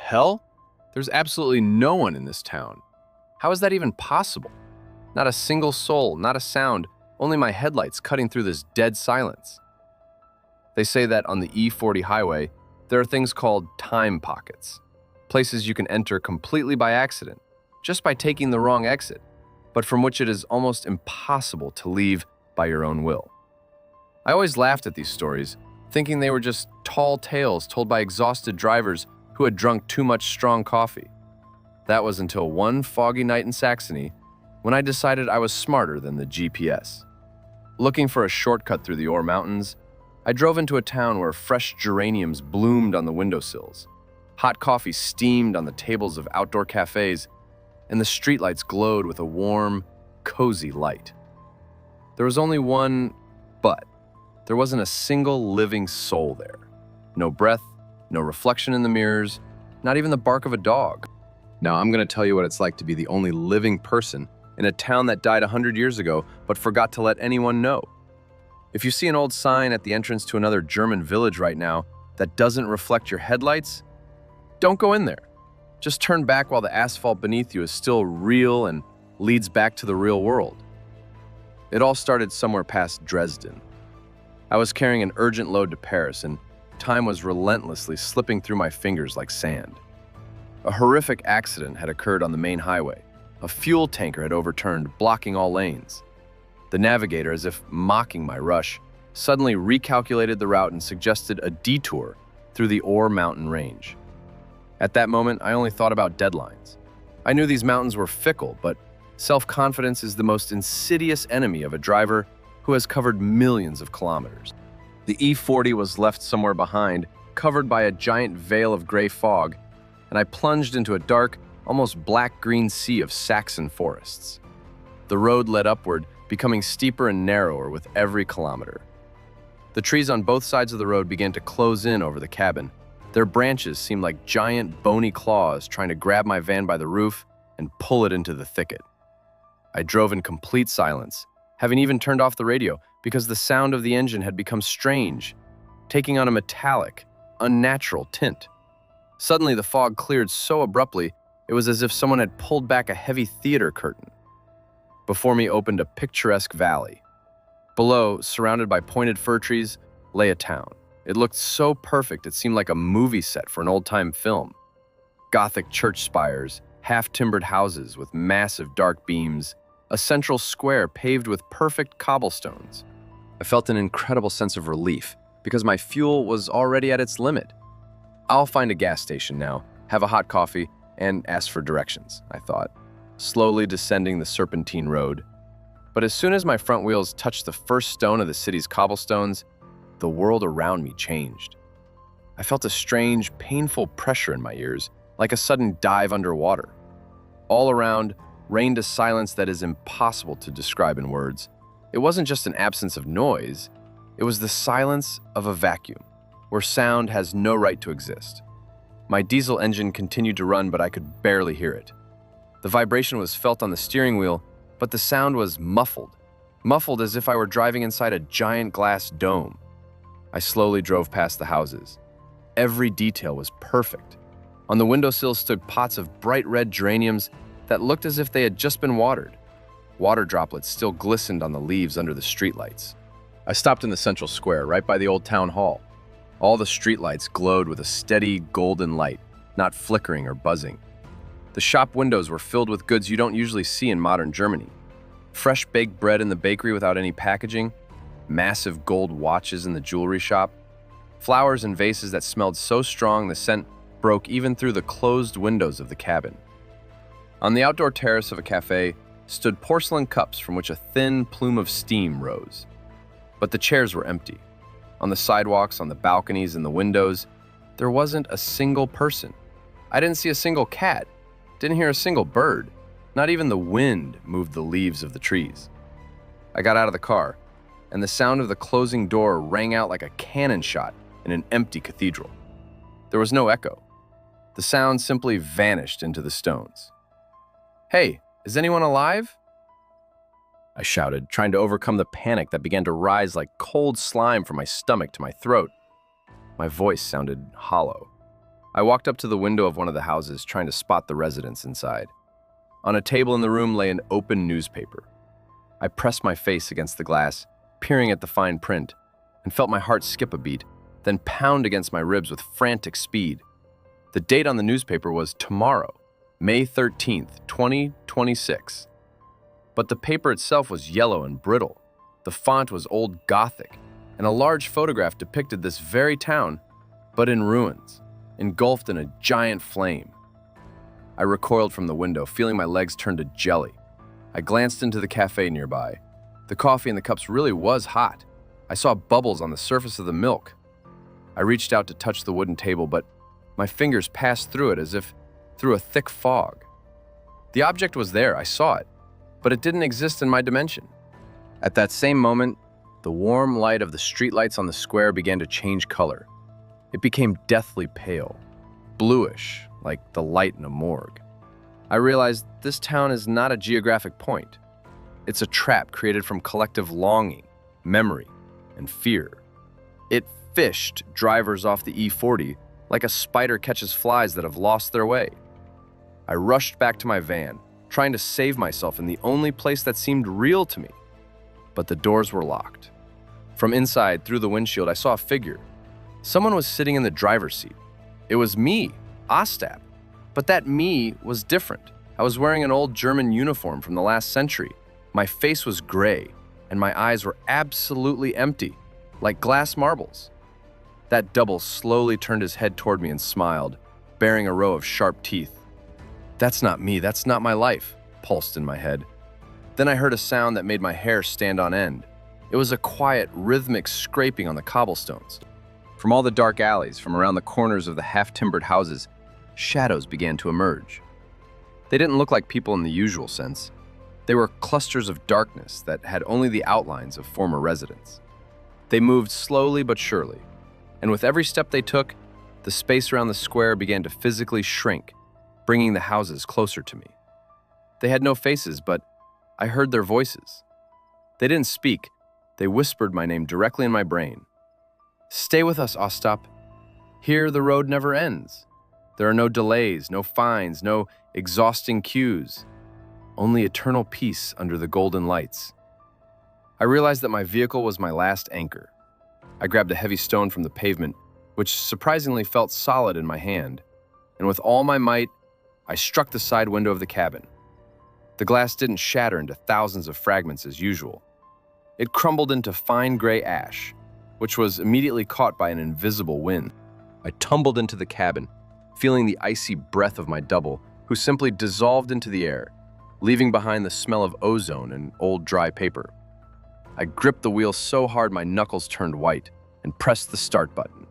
hell? There's absolutely no one in this town. How is that even possible? Not a single soul, not a sound, only my headlights cutting through this dead silence. They say that on the E40 highway, there are things called time pockets, places you can enter completely by accident, just by taking the wrong exit, but from which it is almost impossible to leave by your own will. I always laughed at these stories, thinking they were just tall tales told by exhausted drivers who had drunk too much strong coffee. That was until one foggy night in Saxony when I decided I was smarter than the GPS. Looking for a shortcut through the Ore Mountains, I drove into a town where fresh geraniums bloomed on the windowsills, hot coffee steamed on the tables of outdoor cafes, and the streetlights glowed with a warm, cozy light. There was only one but. There wasn't a single living soul there. No breath, no reflection in the mirrors, not even the bark of a dog. Now I'm going to tell you what it's like to be the only living person in a town that died 100 years ago but forgot to let anyone know. If you see an old sign at the entrance to another German village right now that doesn't reflect your headlights, don't go in there. Just turn back while the asphalt beneath you is still real and leads back to the real world. It all started somewhere past Dresden. I was carrying an urgent load to Paris, and time was relentlessly slipping through my fingers like sand. A horrific accident had occurred on the main highway. A fuel tanker had overturned, blocking all lanes. The navigator, as if mocking my rush, suddenly recalculated the route and suggested a detour through the Ore Mountain range. At that moment, I only thought about deadlines. I knew these mountains were fickle, but self-confidence is the most insidious enemy of a driver who has covered millions of kilometers. The E40 was left somewhere behind, covered by a giant veil of gray fog, and I plunged into a dark, almost black-green sea of Saxon forests. The road led upward, becoming steeper and narrower with every kilometer. The trees on both sides of the road began to close in over the cabin. Their branches seemed like giant, bony claws trying to grab my van by the roof and pull it into the thicket. I drove in complete silence, having even turned off the radio because the sound of the engine had become strange, taking on a metallic, unnatural tint. Suddenly, the fog cleared so abruptly, it was as if someone had pulled back a heavy theater curtain. Before me opened a picturesque valley. Below, surrounded by pointed fir trees, lay a town. It looked so perfect it seemed like a movie set for an old-time film. Gothic church spires, half-timbered houses with massive dark beams, a central square paved with perfect cobblestones. I felt an incredible sense of relief because my fuel was already at its limit. I'll find a gas station now, have a hot coffee, and ask for directions, I thought, slowly descending the serpentine road. But as soon as my front wheels touched the first stone of the city's cobblestones, the world around me changed. I felt a strange, painful pressure in my ears, like a sudden dive underwater. All around reigned a silence that is impossible to describe in words. It wasn't just an absence of noise, it was the silence of a vacuum, where sound has no right to exist. My diesel engine continued to run, but I could barely hear it. The vibration was felt on the steering wheel, but the sound was muffled as if I were driving inside a giant glass dome. I slowly drove past the houses. Every detail was perfect. On the windowsills stood pots of bright red geraniums that looked as if they had just been watered. Water droplets still glistened on the leaves under the streetlights. I stopped in the central square, right by the old town hall. All the streetlights glowed with a steady, golden light, not flickering or buzzing. The shop windows were filled with goods you don't usually see in modern Germany. Fresh baked bread in the bakery without any packaging, massive gold watches in the jewelry shop, flowers in vases that smelled so strong the scent broke even through the closed windows of the cabin. On the outdoor terrace of a cafe stood porcelain cups from which a thin plume of steam rose. But the chairs were empty. On the sidewalks, on the balconies, and the windows, there wasn't a single person. I didn't see a single cat, didn't hear a single bird. Not even the wind moved the leaves of the trees. I got out of the car, and the sound of the closing door rang out like a cannon shot in an empty cathedral. There was no echo. The sound simply vanished into the stones. "Hey, is anyone alive?" I shouted, trying to overcome the panic that began to rise like cold slime from my stomach to my throat. My voice sounded hollow. I walked up to the window of one of the houses, trying to spot the residents inside. On a table in the room lay an open newspaper. I pressed my face against the glass, peering at the fine print, and felt my heart skip a beat, then pound against my ribs with frantic speed. The date on the newspaper was tomorrow, May 13th, 2026. But the paper itself was yellow and brittle. The font was old Gothic, and a large photograph depicted this very town, but in ruins, engulfed in a giant flame. I recoiled from the window, feeling my legs turn to jelly. I glanced into the cafe nearby. The coffee in the cups really was hot. I saw bubbles on the surface of the milk. I reached out to touch the wooden table, but my fingers passed through it as if through a thick fog. The object was there, I saw it, but it didn't exist in my dimension. At that same moment, the warm light of the streetlights on the square began to change color. It became deathly pale, bluish, like the light in a morgue. I realized this town is not a geographic point. It's a trap created from collective longing, memory, and fear. It fished drivers off the E40 like a spider catches flies that have lost their way. I rushed back to my van, trying to save myself in the only place that seemed real to me. But the doors were locked. From inside, through the windshield, I saw a figure. Someone was sitting in the driver's seat. It was me, Ostap. But that me was different. I was wearing an old German uniform from the last century. My face was gray, and my eyes were absolutely empty, like glass marbles. That double slowly turned his head toward me and smiled, bearing a row of sharp teeth. "That's not me, that's not my life," pulsed in my head. Then I heard a sound that made my hair stand on end. It was a quiet, rhythmic scraping on the cobblestones. From all the dark alleys, from around the corners of the half-timbered houses, shadows began to emerge. They didn't look like people in the usual sense. They were clusters of darkness that had only the outlines of former residents. They moved slowly but surely, and with every step they took, the space around the square began to physically shrink, bringing the houses closer to me. They had no faces, but I heard their voices. They didn't speak. They whispered my name directly in my brain. "Stay with us, Ostap. Here the road never ends. There are no delays, no fines, no exhausting queues. Only eternal peace under the golden lights." I realized that my vehicle was my last anchor. I grabbed a heavy stone from the pavement, which surprisingly felt solid in my hand, and with all my might, I struck the side window of the cabin. The glass didn't shatter into thousands of fragments as usual. It crumbled into fine gray ash, which was immediately caught by an invisible wind. I tumbled into the cabin, feeling the icy breath of my double, who simply dissolved into the air, leaving behind the smell of ozone and old dry paper. I gripped the wheel so hard my knuckles turned white and pressed the start button.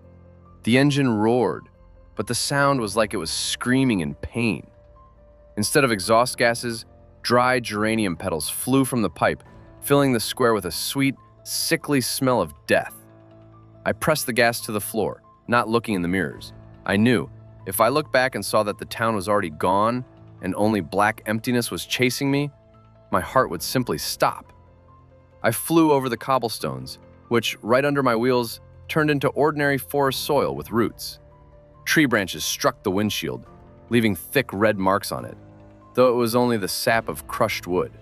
The engine roared, but the sound was like it was screaming in pain. Instead of exhaust gases, dry geranium petals flew from the pipe, filling the square with a sweet, sickly smell of death. I pressed the gas to the floor, not looking in the mirrors. I knew, if I looked back and saw that the town was already gone and only black emptiness was chasing me, my heart would simply stop. I flew over the cobblestones, which, right under my wheels, turned into ordinary forest soil with roots. Tree branches struck the windshield, leaving thick red marks on it, though it was only the sap of crushed wood.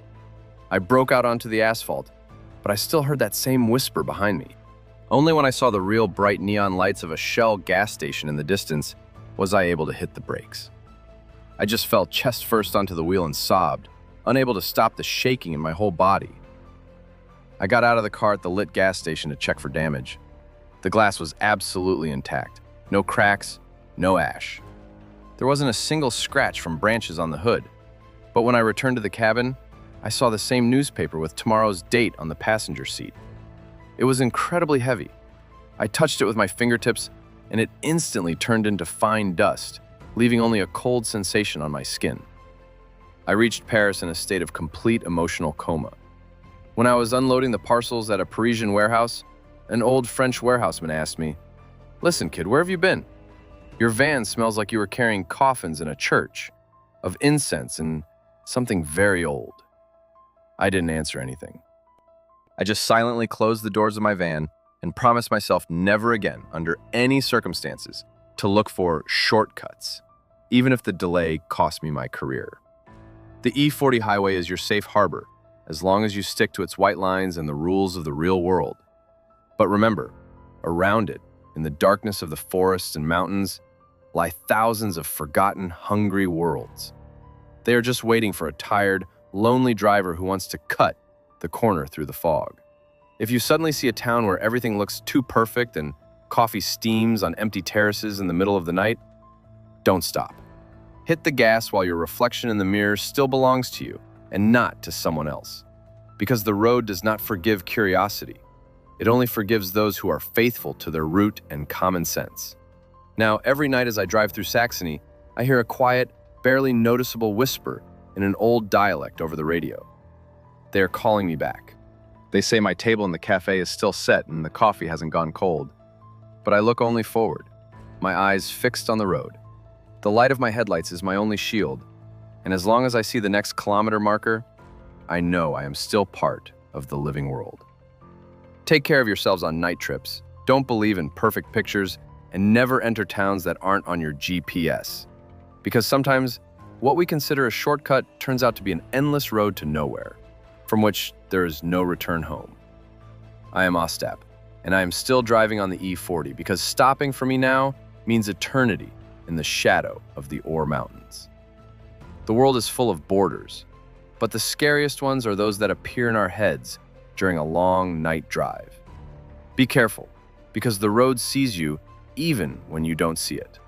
I broke out onto the asphalt, but I still heard that same whisper behind me. Only when I saw the real bright neon lights of a Shell gas station in the distance was I able to hit the brakes. I just fell chest first onto the wheel and sobbed, unable to stop the shaking in my whole body. I got out of the car at the lit gas station to check for damage. The glass was absolutely intact. No cracks, no ash. There wasn't a single scratch from branches on the hood. But when I returned to the cabin, I saw the same newspaper with tomorrow's date on the passenger seat. It was incredibly heavy. I touched it with my fingertips, and it instantly turned into fine dust, leaving only a cold sensation on my skin. I reached Paris in a state of complete emotional coma. When I was unloading the parcels at a Parisian warehouse, an old French warehouseman asked me, "Listen, kid, where have you been? Your van smells like you were carrying coffins in a church, of incense and something very old." I didn't answer anything. I just silently closed the doors of my van and promised myself never again, under any circumstances, to look for shortcuts, even if the delay cost me my career. The E40 highway is your safe harbor, as long as you stick to its white lines and the rules of the real world. But remember, around it, in the darkness of the forests and mountains, lie thousands of forgotten, hungry worlds. They are just waiting for a tired, lonely driver who wants to cut the corner through the fog. If you suddenly see a town where everything looks too perfect and coffee steams on empty terraces in the middle of the night, don't stop. Hit the gas while your reflection in the mirror still belongs to you and not to someone else. Because the road does not forgive curiosity. It only forgives those who are faithful to their root and common sense. Now, every night as I drive through Saxony, I hear a quiet, barely noticeable whisper in an old dialect over the radio. They are calling me back. They say my table in the cafe is still set and the coffee hasn't gone cold. But I look only forward, my eyes fixed on the road. The light of my headlights is my only shield, and as long as I see the next kilometer marker, I know I am still part of the living world. Take care of yourselves on night trips. Don't believe in perfect pictures, and never enter towns that aren't on your GPS. Because sometimes, what we consider a shortcut turns out to be an endless road to nowhere, from which there is no return home. I am Ostap, and I am still driving on the E40 because stopping for me now means eternity in the shadow of the Ore Mountains. The world is full of borders, but the scariest ones are those that appear in our heads during a long night drive. Be careful, because the road sees you even when you don't see it.